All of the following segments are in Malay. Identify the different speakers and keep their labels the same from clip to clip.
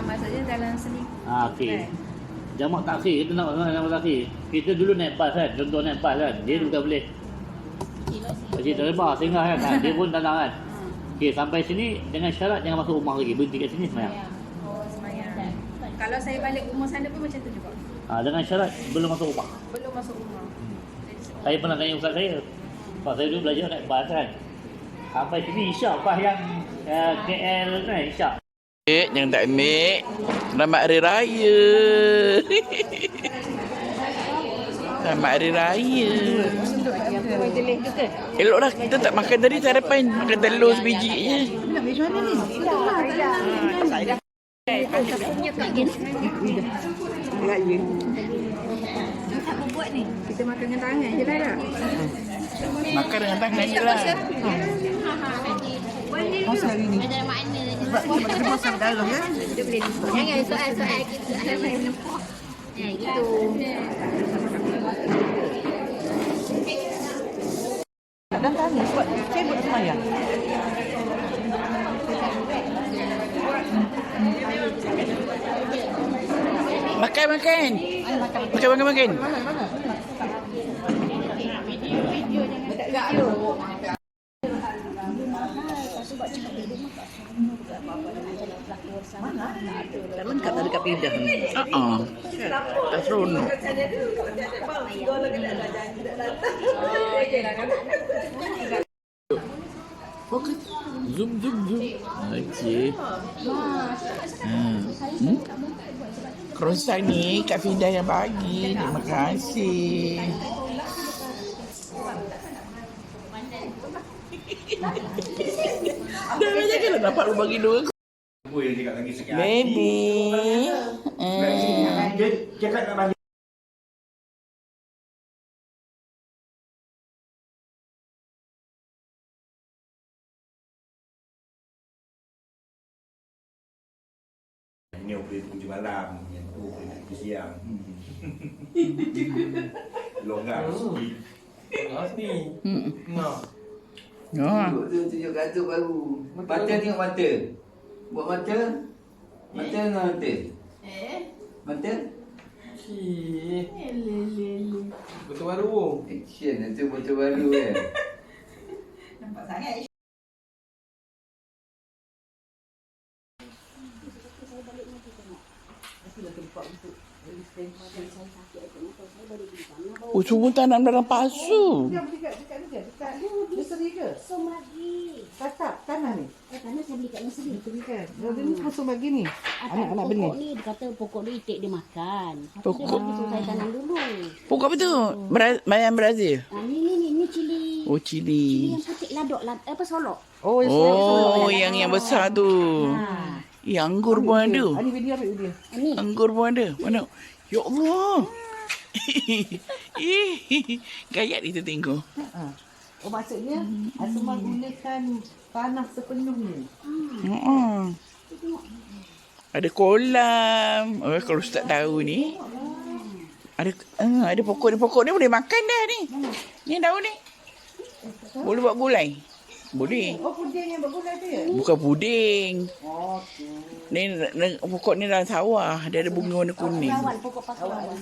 Speaker 1: maksudnya dalam seni.
Speaker 2: Okey. Jamak takhir, kita nak jamak takhir. Kita dulu naik bas kan, contoh naik bas kan. Dia bukan boleh. Pasal terlebar singgah kan. Dia pun tak nak kan. Okey, sampai sini dengan syarat jangan masuk rumah lagi. Berhenti kat sini semayang.
Speaker 1: Oh, semayang. Kalau saya balik rumah sana pun macam tu juga.
Speaker 2: Dengan syarat belum masuk rumah.
Speaker 1: Belum masuk rumah.
Speaker 2: Saya pernah tanya ustaz saya. Sebab saya dulu belajar naik bas kan. Sampai sini isyak bas yang KL kan, isyak.
Speaker 3: Jangan tak ambil. Selamat Hari Raya. Selamat Hari Raya. Elok dah kita tak makan tadi sarapan. Makan telur sebiji je.
Speaker 1: Kita makan dengan tangan je lah.
Speaker 3: Makan dengan tangan je lah.
Speaker 4: Masa hari ni. Sebab kita masak dalam ya.
Speaker 1: Jangan soal-soal kita. Ya, gitu.
Speaker 4: Dan tanya sebab saya buat semayang.
Speaker 3: Makan. Makan.
Speaker 4: Tak lengkap tak dekat pindah ni.
Speaker 3: Tak seronok. Fokus. Zoom. Okey. Croissant ni Kak Fidah yang bagi. Terima kasih. Dah banyak kan dapat lu bagi dua. Baby.
Speaker 5: Dia cakap nak bagi. Ini boleh tunggu malam, yang tu boleh tunggu siang. Longgar sikit.
Speaker 6: Asli. Nah.
Speaker 7: Tunjuk kartu baru. Mata tengok mata. Buat mata. Mata dengan mata. Mata.
Speaker 6: Betul baru.
Speaker 7: Action itu betul baru ya.
Speaker 1: Nampak sangat.
Speaker 3: Oh, semua tanam dalam pasu.
Speaker 4: Dekat nursery ke?
Speaker 8: Somagi.
Speaker 4: Kakak tanah ni.
Speaker 8: Tanah saya beli kat nursery.
Speaker 4: Nursery kan. Dia ni semua somagi ni. Anak-anak benih.
Speaker 8: Pokok ni dia kata pokok ni itik dia makan.
Speaker 3: Pokok.
Speaker 8: Dia bagi suruh saya tanam dulu.
Speaker 3: Pokok apa tu? Bayam Brazil.
Speaker 8: Ni cili.
Speaker 3: Oh, cili.
Speaker 8: Cili yang putih ladok apa solok.
Speaker 3: Oh, yang besar tu.
Speaker 8: Ha.
Speaker 3: Anggur pun ada.
Speaker 4: Ini video ambil video.
Speaker 8: Ni.
Speaker 3: Anggur pun ada. Mana? Ya Allah. Gayat kita tengok.
Speaker 4: Oh maksudnya Asma gunakan tanah sepenuhnya.
Speaker 3: Ada kolam. Oh, kalau ustaz tahu ni. Ada pokok ni boleh makan dah ni. Ni daun ni. Boleh buat gulai. Boleh.
Speaker 4: Oh puding yang bergulai tu ya?
Speaker 3: Bukan puding.
Speaker 4: Oh tu.
Speaker 3: Ni pokok ni dalam sawah. Dia ada bunga warna kuning.
Speaker 8: Pahlawan, pokok pahlawan.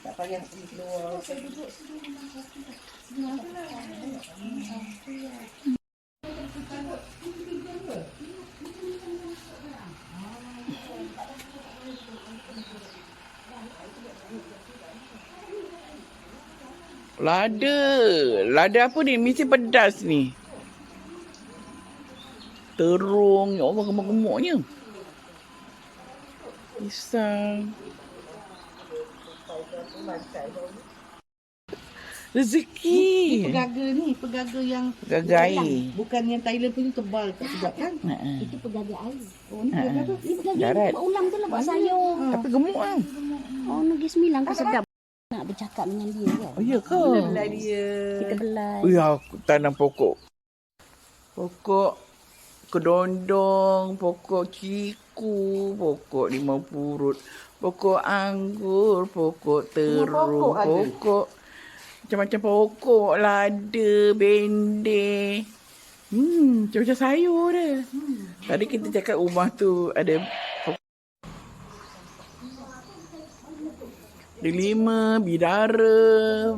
Speaker 4: Tak payah pergi keluar.
Speaker 3: Lada apa ni? Mesti pedas ni. Terung. Ya Allah, gemuk-gemuknya. Pisang. Rezeki.
Speaker 4: Pegaga yang
Speaker 3: Pegaga air.
Speaker 4: bukan yang Thailand punya tebal tak sedap kan?
Speaker 8: Itu pegaga air.
Speaker 4: Oh ni pegaga.
Speaker 8: Ni pegaga
Speaker 3: Darat.
Speaker 8: buat ulam tu lah buat sayur.
Speaker 3: Tapi gemuk kan?
Speaker 8: Oh, Negeri Sembilan kan sedap. Nak bercakap dengan dia kan.
Speaker 3: Oh, ya ke?
Speaker 4: Belai dia.
Speaker 8: Kita belai.
Speaker 3: Ya, aku tanam pokok. Pokok kedondong, pokok ciku, pokok limau purut, pokok anggur, pokok terung, pokok macam-macam pokok, lada, bendeh. Macam-macam sayur dia. Tadi kita cakap rumah tu ada delima, bidara,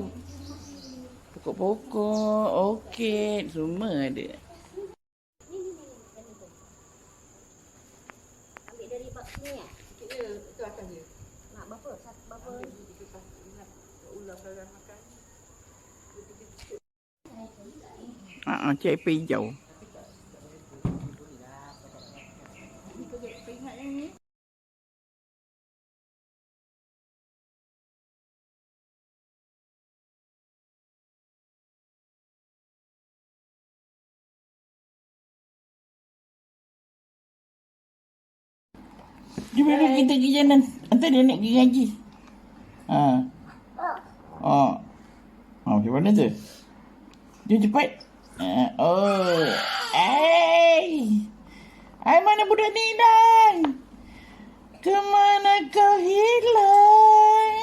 Speaker 3: pokok-pokok, orkid, semua ada.
Speaker 8: Ambil dari bak ni ya. Itu atas dia. Nak berapa? Berapa?
Speaker 3: Cik hijau. Jom kita pergi jalan. Hantar dia nak pergi ngaji. Macam mana tu? Jom cepat. Ai mana budak ni dan? Kemana kau hilang?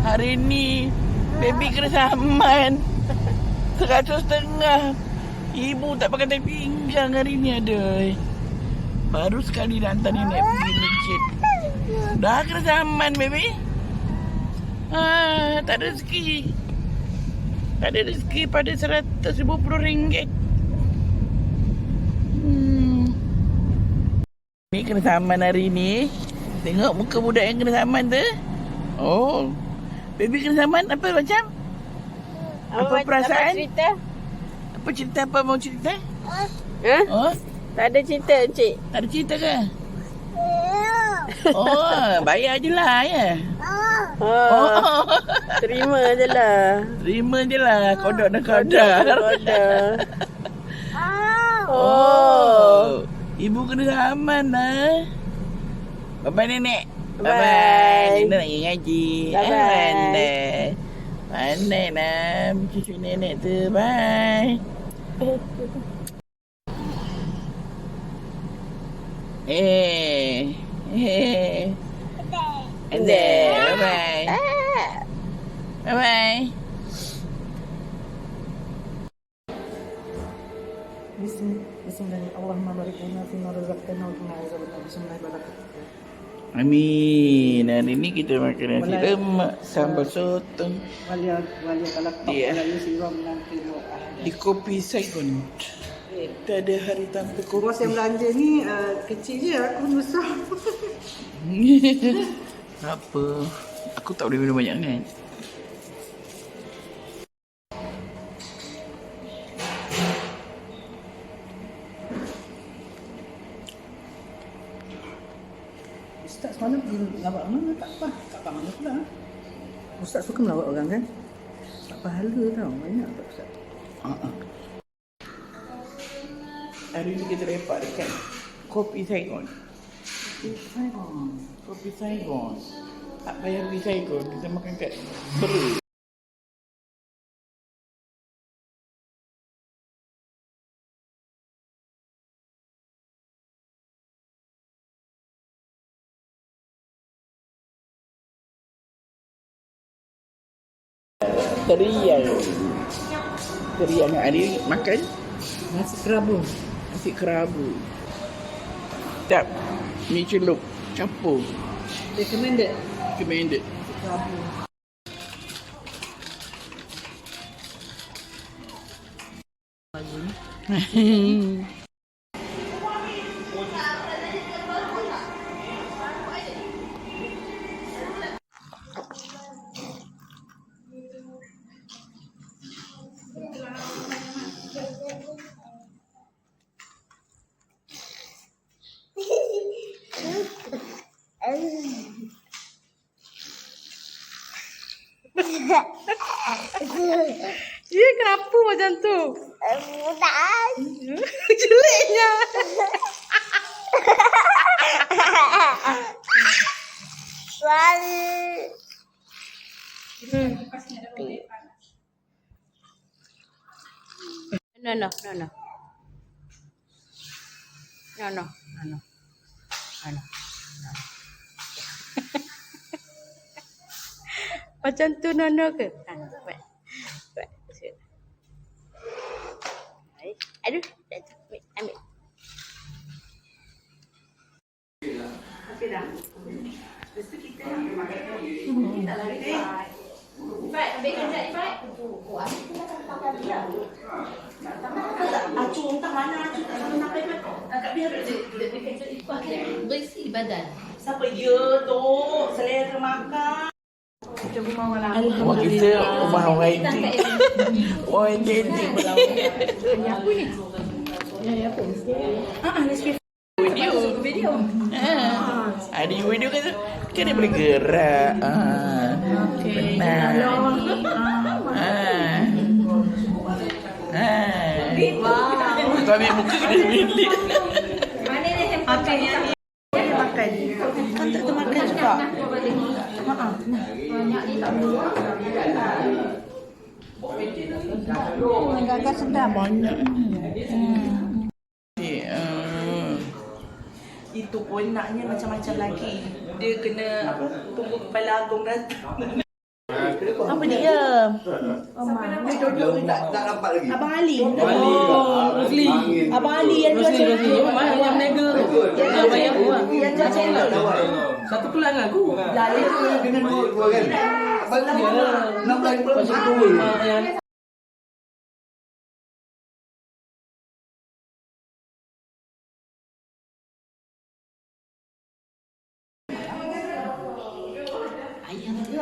Speaker 3: Hari ni baby kena saman 100.5. Ibu tak pakai tai pinggang hari ni ada. Baru sekali dah hantar nenek pergi masjid. Dah kena saman baby. Tak ada rezeki. Tak ada rezeki pada RM150. Ni kena saman hari ni. Tengok muka budak yang kena saman tu. Oh, baby kena saman apa macam? Apa perasaan? Apa cerita apa mau cerita? Oh,
Speaker 4: Tak ada cerita, Encik.
Speaker 3: tak ada cerita ke? Oh, bayar je lah ya.
Speaker 4: Terima je lah.
Speaker 3: Terima je lah. Kodok dan kodok. Ibu kena saman lah. Bye-bye nenek. Bye-bye. Nenek nak pergi ngaji.
Speaker 4: Bye-bye.
Speaker 3: Pandai lah cucu nenek tu. Bye. Bye-bye. Bye-bye. Amin. Hari ni kita makan nasi lemak, sambal sotong. Dia di kopi Saigon. Tak ada hari tanpa kopi.
Speaker 9: Bos yang belanja ni kecil je, aku besar.
Speaker 3: Apa? Aku tak boleh minum banyak kan?
Speaker 9: Ustaz semalam pergi melawat mana tak apa. Tak apa mana pula. Ustaz suka melawat orang kan? Tak pahala tau. Banyak tak Ustaz?
Speaker 3: Hari ni kita lepak dekat Kopi Saigon. Kopi Saigon. Tak payah pergi Saigon, kita makan kat Perut. Teriak nak hari makan
Speaker 9: Nasi kerabu.
Speaker 3: nasi kerabu. Tak, mi celup campur.
Speaker 9: Recommended.
Speaker 3: Recommended.
Speaker 9: Kerabu.
Speaker 4: Dia kenapa macam tu? Jeleknya. No. Macam tu nono ke? Buat. Aduh, ambil.
Speaker 9: Okey dah. Lepas tu kita nak makan lagi. Kita lagi.
Speaker 8: Ifat, ambilkan jap Ifat. Oh, aku nak pakai dia.
Speaker 9: Acu entah mana acu tak sama nak pakai. Kakak biar dia pakai jap Ifat.
Speaker 8: Bersih badan.
Speaker 9: Siapa ya tu? Selera makan. Kita rumah malam.
Speaker 3: Rumah kita rumah orang India. Orang India.
Speaker 8: Apa ni? Ya, apa?
Speaker 3: Video. Ada video kan tu. Kan dia boleh gerak. Benar. Kau ambil muka kena bilik.
Speaker 1: Mana ni handphone?
Speaker 9: Apa yang makan? Kan tak termakan juga.
Speaker 8: Banyak ni tak boleh. Menggagah sedap.
Speaker 3: Banyak.
Speaker 9: Itu pun naknya macam-macam lagi. Dia kena apa? Tunggu kepala agung datang. Apa dia?
Speaker 7: Dia duduk tak nampak lagi.
Speaker 9: Abang Ali.
Speaker 6: Rosli.
Speaker 9: Abang Ali yang jual channel.
Speaker 6: Yang meniaga tu. Bayar aku lah.
Speaker 9: Yang jual channel.
Speaker 6: Satu kelas dengan aku.
Speaker 9: Lalu
Speaker 7: Kena dua kan. Abang dia 16 pula
Speaker 6: Pasal tu yang
Speaker 8: Ayam teh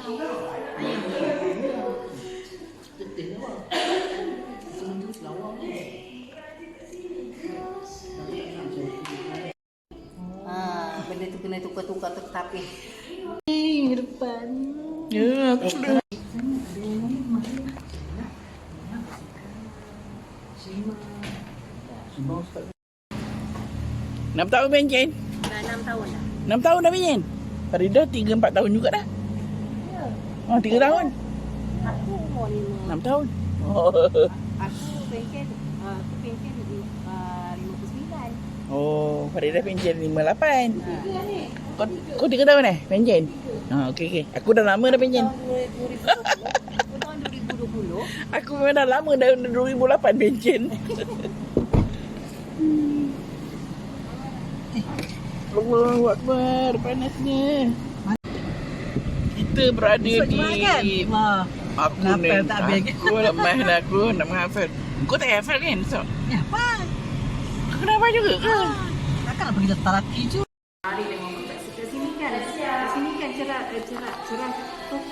Speaker 8: pula. Ayam teh. Sendu selawang ni. Benda tu kena tukar-tukar tapi. Depan.
Speaker 3: Ya, aku sudah. Enam tahun Benjen?
Speaker 1: Dah 6 tahun dah.
Speaker 3: 6 tahun dah Benjen? Farida 3-4 tahun juga dah? Oh, 3 tahun?
Speaker 8: Aku umur 5.
Speaker 3: 6 tahun? Oh,
Speaker 8: Aku pengen 59.
Speaker 3: oh Farida Benjen 58. Kau 3 tahun Benjen? Okey. Aku dah lama dah Benjen.
Speaker 8: Tahun 2020.
Speaker 3: Aku memang dah lama dah 2008 Benjen. Allahu Akbar, panasnya. Kita berada di aku ni. Aku nak menghafal. Kau tak hafal kan? So.
Speaker 9: Ya, apa?
Speaker 3: Kau kena hafal juga ke?
Speaker 9: Takkanlah pergi taraki je.
Speaker 1: Hari memang kat sini kan. Kat sini kan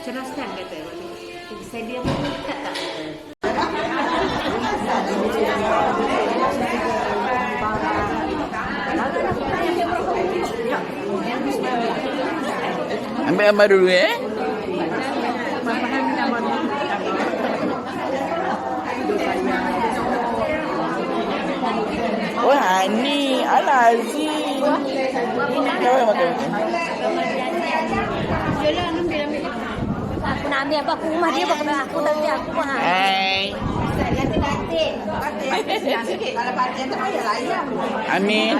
Speaker 1: ceraskan kata. Saya dia pun dekat tak?
Speaker 3: Ambil gambar dulu Wah, ni Al-Aziz. Kau yang makan.
Speaker 8: Aku nak ambil apa? Aku rumah dia apa? Aku tak ambil aku mahal.
Speaker 3: Hai.
Speaker 8: Ganti-ganti.
Speaker 9: Kalau pakai tak payah layan.
Speaker 3: Amin.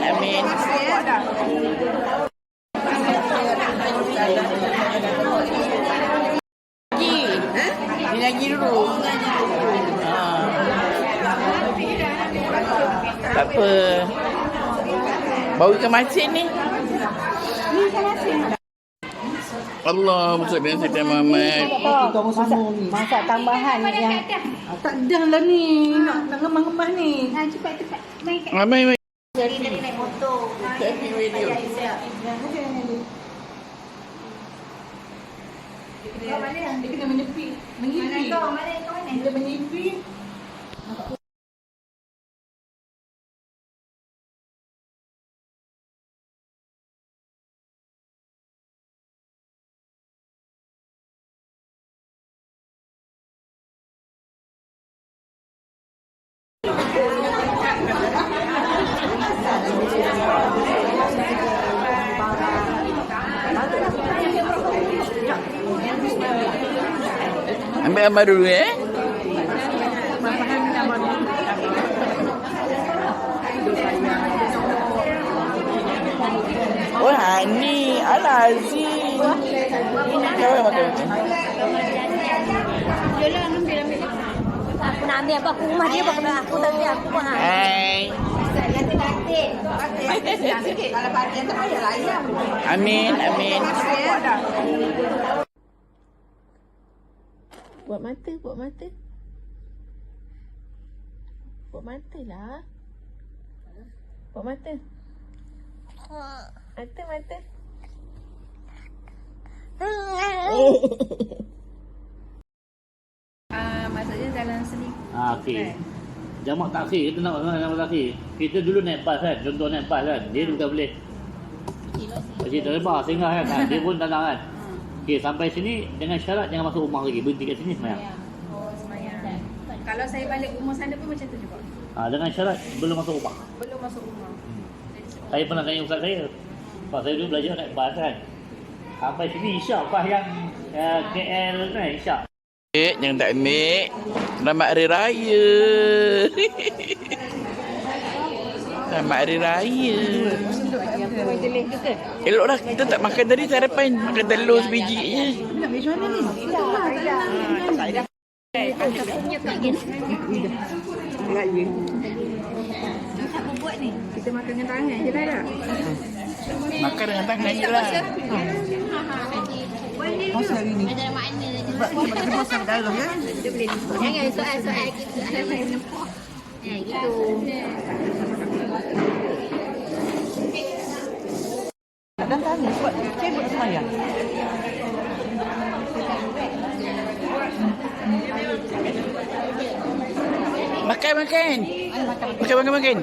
Speaker 3: Ni lagi dulu. Tak apa. Bau ikan masin ni. Allah bersalawat Sayyidina Muhammad.
Speaker 8: Masak tambahan yang
Speaker 9: Tak dah lah ni. Nak ngemah-ngemah ni.
Speaker 8: cepat. Naik
Speaker 3: Ramai.
Speaker 8: dari naik motor.
Speaker 3: Tapi video.
Speaker 9: Dia kena menyepi. Menyipi. Dia menyipi.
Speaker 3: Ambil gambar dulu Wah, ni Al-Aziz. Kau yang makan.
Speaker 8: Aku nak ambil apa? Aku rumah dia apa? Aku tak ambil aku mahal.
Speaker 3: Hai.
Speaker 8: Ganti-ganti.
Speaker 1: sikit. Senang sikit. Kalau bahagian tak payah layan.
Speaker 3: Amin, amin.
Speaker 4: Buat mata, buat mata. Buat mata lah. Buat mata. Mata, mata.
Speaker 1: Maksudnya jalan sini.
Speaker 2: Okey. Jamak taksir, kita nak taksir. Kita dulu naik bas kan, contoh naik bas kan. Dia bukan boleh. Pakcik terlebar singgah kan. Dia pun tak nak kan. Okey, sampai sini dengan syarat jangan masuk rumah lagi. Berhenti kat sini semayang.
Speaker 1: Oh, semayang. Kalau saya balik rumah sana pun macam tu juga.
Speaker 2: Dengan syarat belum masuk rumah.
Speaker 1: Belum masuk rumah.
Speaker 2: Saya pernah tanya ustaz saya. Sebab saya dulu belajar naik bas kan. Sampai sini isyak pas yang KL kan isyak.
Speaker 3: Jangan tak ambil. Selamat Hari Raya. Selamat Hari Raya. Eloklah kita tak makan tadi sarapan. Makan telur sebiji je.
Speaker 9: Nak macam mana ni?
Speaker 1: Kita makan dengan tangan je lah tak?
Speaker 3: Makan dengan tangan je lah.
Speaker 9: Masa hari ni.
Speaker 4: Ada makna je.
Speaker 9: Sebab kita pasang darah ya.
Speaker 4: Jangan soal-soal kita. Gitu.
Speaker 9: Dan tanya sebab saya buat semayang.
Speaker 3: Makan, makan. Makan, makan.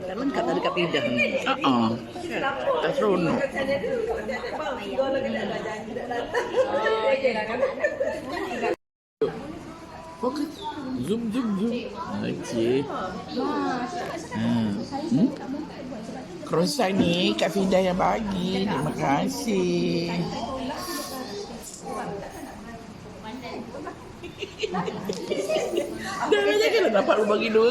Speaker 9: Tak lengkap tak dekat pindah ni.
Speaker 3: Tak seronok. Zoom. Okey. Croissant ni Kak Fida yang bagi. Terima kasih. Dah janganlah dapat lu bagi dua.